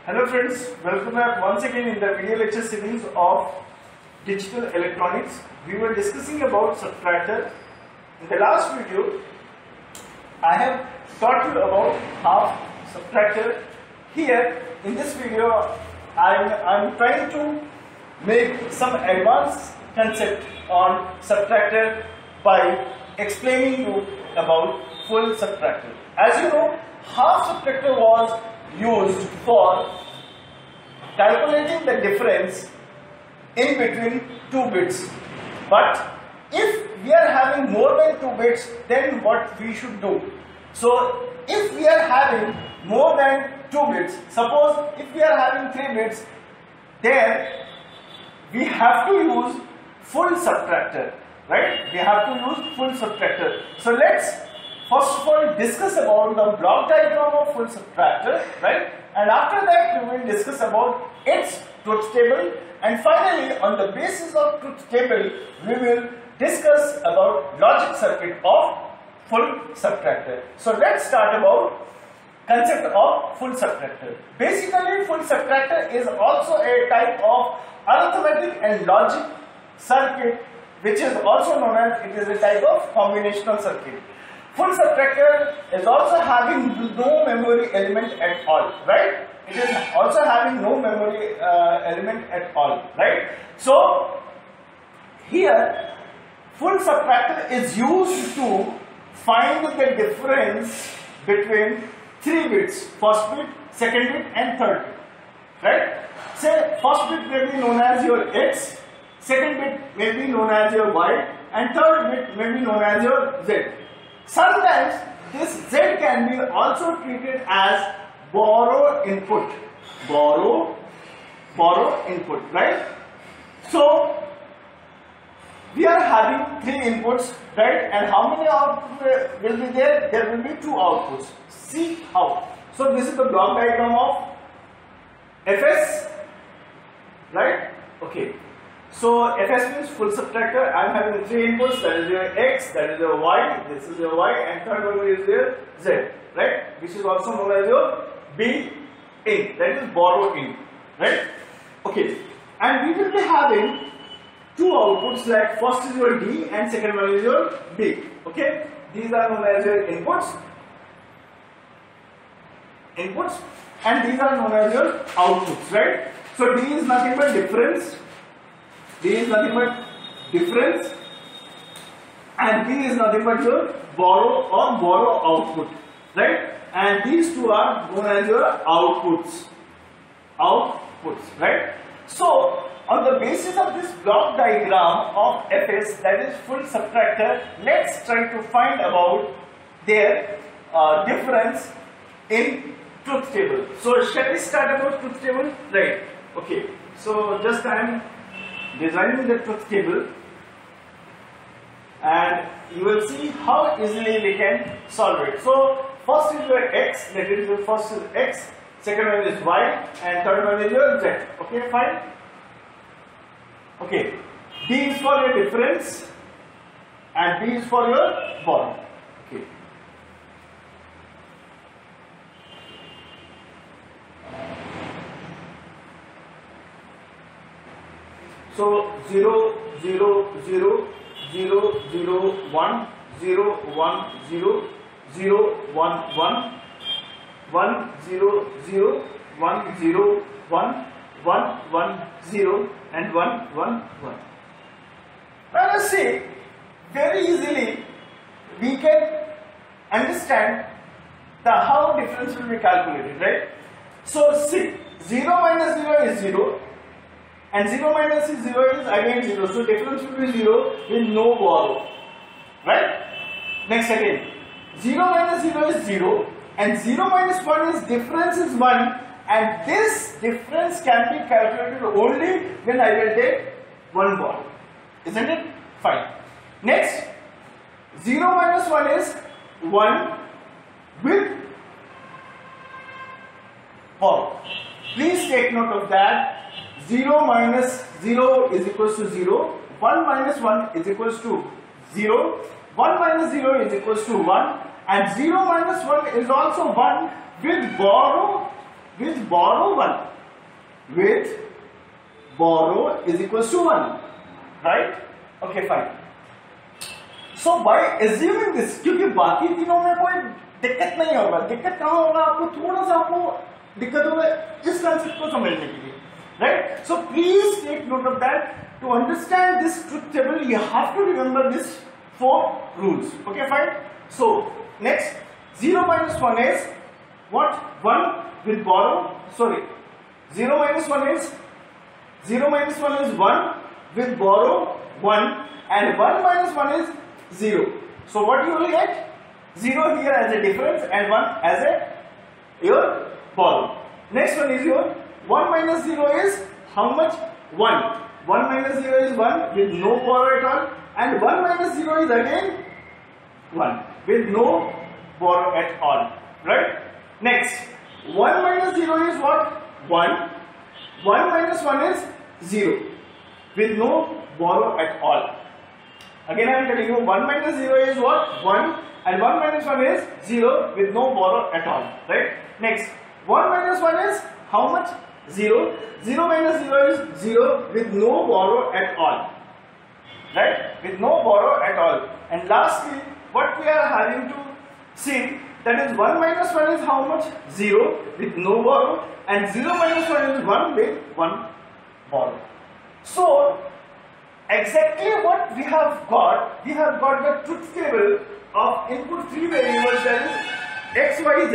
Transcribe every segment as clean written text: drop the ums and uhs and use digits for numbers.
Hello friends, welcome back once again in the video lecture series of digital electronics. We were discussing about subtractor. In the last video, I have taught you about half subtractor. Here in this video, I'm trying to make some advanced concept on subtractor by explaining you about full subtractor. As you know, half subtractor was used for calculating the difference in between two bits. But if we are having more than 2 bits, then what we should do? So if we are having more than 2 bits, suppose if we are having 3 bits, then we have to use full subtractor, right? We have to use full subtractor. So let's first of all discuss about the block diagram of full subtractor, right? And after that we will discuss about its truth table, and finally on the basis of truth table we will discuss about logic circuit of full subtractor. So let's start about concept of full subtractor. Basically, full subtractor is also a type of arithmetic and logic circuit, which is also known as, it is a type of combinational circuit. Full subtractor is also having no memory element at all, right? It is also having no memory element at all, right? So here full subtractor is used to find the difference between 3 bits, first bit, second bit and third bit, right? Say first bit may be known as your x, second bit may be known as your y, and third bit may be known as your z. Sometimes this z can be also treated as borrow input, borrow input, right? So we are having 3 inputs, right? And how many outputs will be there? There will be 2 outputs. See how. So this is the block diagram of FS, right? Okay. So FS means full subtractor. I am having 3 inputs. That is your x, that is your y, this is your y, and third one is your z, right? Which is also known as your B in, that is borrow in, right? Okay. And we will be having 2 outputs, like first is your D and second one is your B. Okay, these are known as your inputs, and these are known as your outputs, right? So D is nothing but difference, D is nothing but difference, and B is nothing but your borrow output, right? And these 2 are known as your outputs, right? So on the basis of this block diagram of FS, that is full subtractor, let's try to find about their difference in truth table. So shall we start about truth table? Right. Okay. So just I am designing the truth table, and you will see how easily we can solve it. So first is your x, that is your first is x, second one is y, and third one is your z. Okay, fine. Okay, D is for your difference and B is for your borrow. Okay. So 0, 0, 0, 0, 0, 1, 0, 1, 0, 0, 1, 1, 1, 0, 0, 1, 0, 1, 1, 1, 0, and 1, 1, 1. Now let's see, very easily we can understand how difference will be calculated, right? So see, 0 minus 0 is 0, and 0 minus 0 is again 0, so difference will be 0 with no borrow, right? Next again, 0 minus 0 is 0, and 0 minus 1 is difference is 1, and this difference can be calculated only when I will take 1 borrow, isn't it? Fine. Next, 0 minus 1 is 1 with borrow. Please take note of that. 0 minus 0 is equals to 0, 1 minus 1 is equals to 0, 1 minus 0 is equals to 1, and 0 minus 1 is also 1 with borrow with borrow 1. With borrow is equals to 1. Right? Okay, fine. So by assuming this, क्योंकि बाकी तीनों में कोई दिक्कत नहीं होगा, दिक्कत कहाँ होगा आपको, थोड़ा सा आपको दिक्कत होगा इस कंसेप्ट को समझने के लिए, right? So please take note of that. To understand this truth table, you have to remember this 4 rules. Okay, fine. So next, 0 minus 1 is what? 1 with borrow. Sorry, 0 minus 1 is 1 with borrow 1, and 1 minus 1 is 0. So what you will get? 0 here as a difference and 1 as a your borrow. Next one is your 1 minus 0 is how much? 1. 1 minus 0 is 1 with no borrow at all, and 1 minus 0 is again 1 with no borrow at all. Right? Next, 1 minus 0 is what? 1. 1 minus 1 is 0 with no borrow at all. Again I am telling you, 1 minus 0 is what? 1, and 1 minus 1 is 0 with no borrow at all. Right? Next, 1 minus 1 is how much? 0. 0 minus 0 is 0 with no borrow at all. Right? With no borrow at all. And lastly, what we are having to see, that is 1 minus 1 is how much? 0 with no borrow, and 0 minus 1 is 1 with 1 borrow. So exactly what we have got the truth table of input 3 variables, that is x, y, z,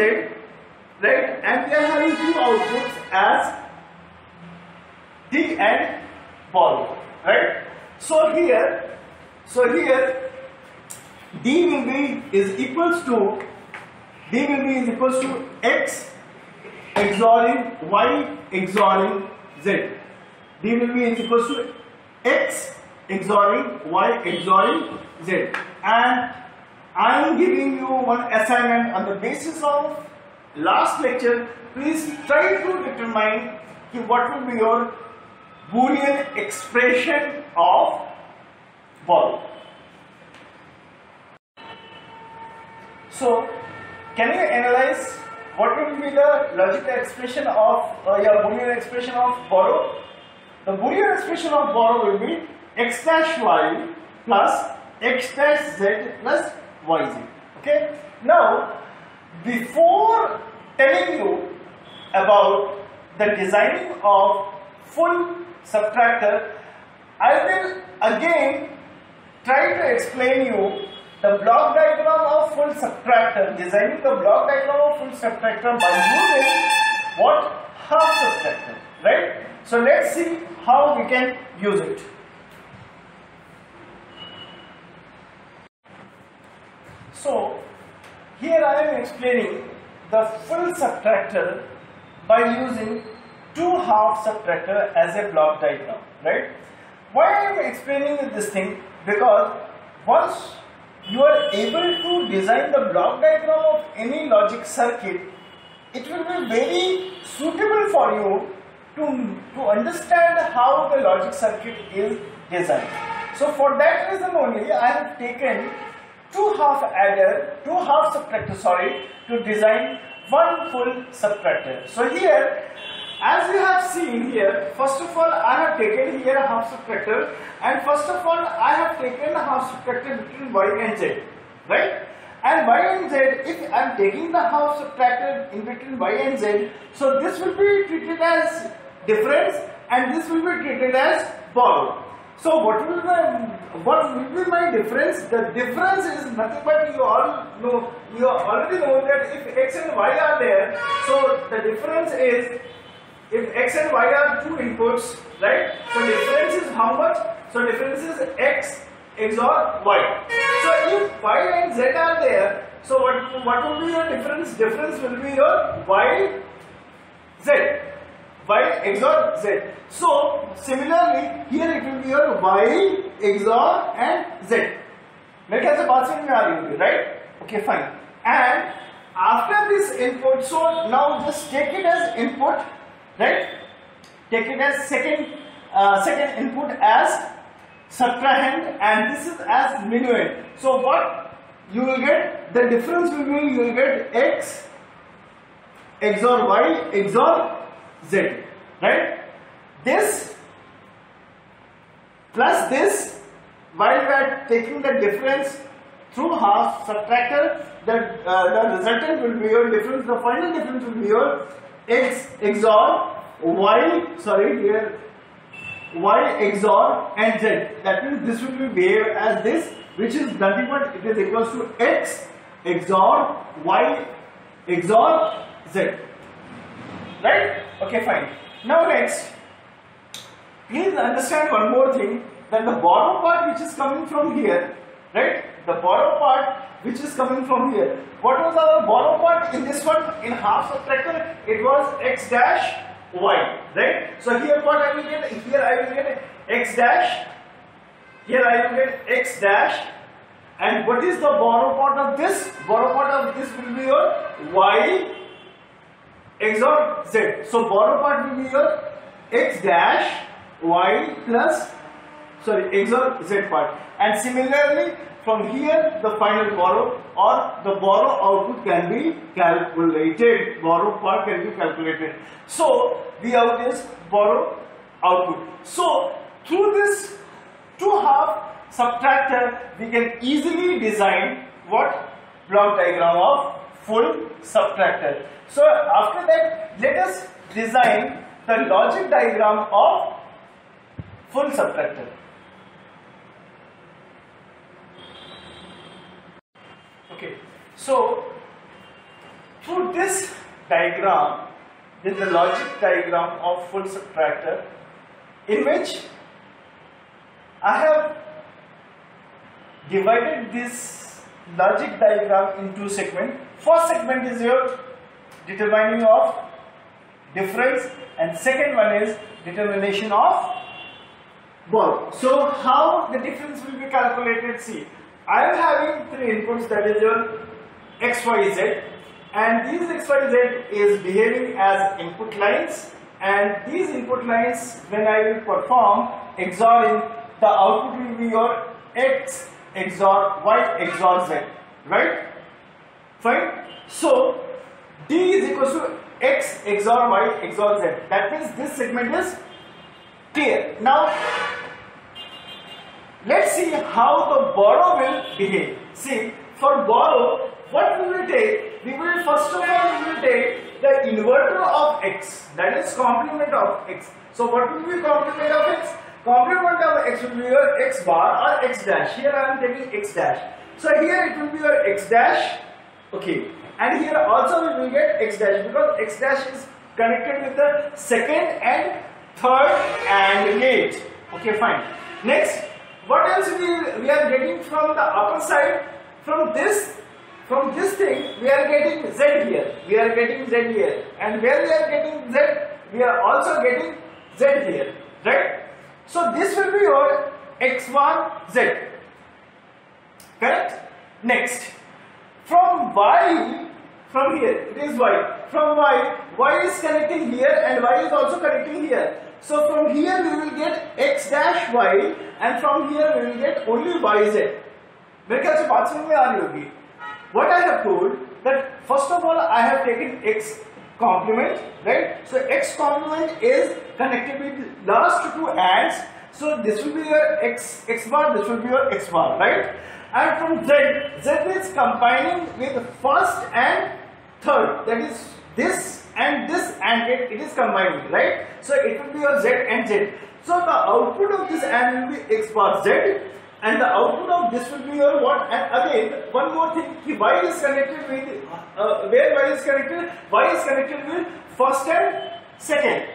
right? And we are having 2 outputs as D and borrow, right? So here D will be is equals to x XORing y XORing z. D will be equals to x XORing y XORing z. And I am giving you one assignment on the basis of last lecture. Please try to determine what will be your Boolean expression of borrow. So, can you analyze what will be the logical expression of your Boolean expression of borrow? The Boolean expression of borrow will be x dash y plus x dash z plus yz. Okay. Now, before telling you about the designing of full subtractor, I will again try to explain you the block diagram of full subtractor, designing the block diagram of full subtractor by using what? Half subtractor, right? So let's see how we can use it. So here I am explaining the full subtractor by using 2 half subtractor as a block diagram, right? Why I am explaining this thing? Because once you are able to design the block diagram of any logic circuit, it will be very suitable for you to understand how the logic circuit is designed. So for that reason only I have taken 2 half subtractor to design one full subtractor. So here, as you have seen here, first of all I have taken here a half subtractor, and first of all I have taken a half subtractor between y and z, right? And y and z, if I am taking the half subtractor in between y and z, so this will be treated as difference and this will be treated as borrow. So what will be my difference? The difference is nothing but you already know that if x and y are there, so the difference is, if x and y are 2 inputs, right? So difference is how much? So difference is x XOR y. So if y and z are there, so what will be your difference? Difference will be your y z. Y XOR z. So similarly here it will be your y XOR and z. मेरे ख्याल से बात समझ में आ रही होगी, right? Okay, fine. And after this input, so now just take it as input, right? Take it as second input as subtrahend, and this is as minuend. So what you will get? The difference will be, you will get x XOR Y XOR Z, right? This plus this, while we are taking the difference through half subtractor, the resultant will be your difference, the final difference will be your X XOR Y, sorry here, Y XOR and Z. That means this will be behaved as this, which is nothing but it is equals to X XOR Y XOR Z. Right? Okay, fine. Now next, please understand one more thing, that the bottom part which is coming from here, right? The bottom part which is coming from here. What was our bottom part in this one? In half subtractor, it was X dash Y, right? So here what I will get? Here I will get X dash. Here I will get X dash. And what is the bottom part of this? Bottom part of this will be your Y XOR Z. So bottom part will be your X dash Y plus, sorry, XOR Z part. And similarly, from here the final borrow or the borrow output can be calculated. Borrow part can be calculated. So we have this borrow output. So through this 2/2 subtractor, we can easily design what? Block diagram of full subtractor. So after that, let us design the logic diagram of full subtractor. Okay, so through this diagram, this is the logic diagram of full subtractor, in which I have divided this logic diagram in two segments. First segment is your determining of difference, and second one is determination of borrow. So how the difference will be calculated? See, I am having three inputs, that is your X, Y, Z, and these X, Y, Z is behaving as input lines, and these input lines, when I will perform XORing, the output will be your X XOR Y XOR Z, right? Fine. So D is equal to X XOR Y XOR Z. That means this segment is clear. Now let's see how the borrow will behave. See, for borrow, what we will take? We will first of all we will take the inverter of X, that is complement of X. So what will be complement of X? Complement of X will be your X bar or X dash. Here I am taking X dash. So here it will be your X dash. Okay. And here also we will get X dash, because X dash is connected with the second and third AND gate. Okay, fine. Next, what else we are getting from the upper side? From this thing we are getting Z here. We are getting Z here. And where we are getting Z, we are also getting Z here. Right? So this will be your X1 Z. Correct? Next, from Y, from here it is Y. From Y is connecting here and Y is also connecting here. So from here we will get X dash Y, and from here we will get only YZ. मेरे ख्याल से बात समझ में आ रही होगी. What I have told, that first of all I have taken X complement, right? So X complement is connected with last two ANDs. So this will be your X bar, this will be your X bar, right? And from Z is combining with first and third, that is this and it is combining, right? So it will be your Z and Z. So the output of this AND will be X bar Z, and the output of this will be your what? And again, one more thing, Y is connected with, where Y is connected? Y is connected with first and second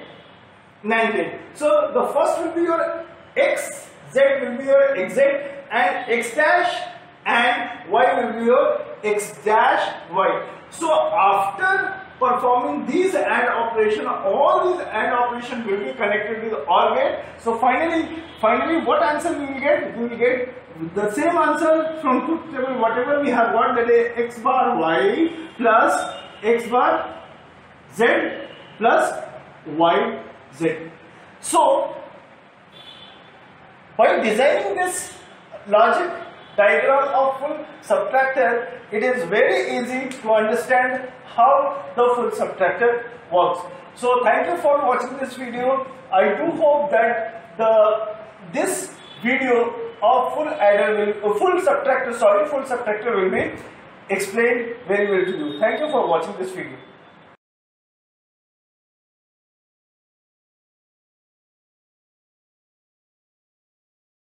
NAND gate. So the first will be your X, Z will be your XZ, and X dash and Y will be your X dash Y. So after performing these AND operation, all these AND operation will be connected with OR gate. So finally what answer we will get? We will get the same answer from truth table, whatever we have got, that is X bar Y plus X bar Z plus Y Z. So by designing this logic diagram of full subtractor, it is very easy to understand how the full subtractor works. So thank you for watching this video. I do hope that this video of full subtractor will be explained very well to you. Thank you for watching this video.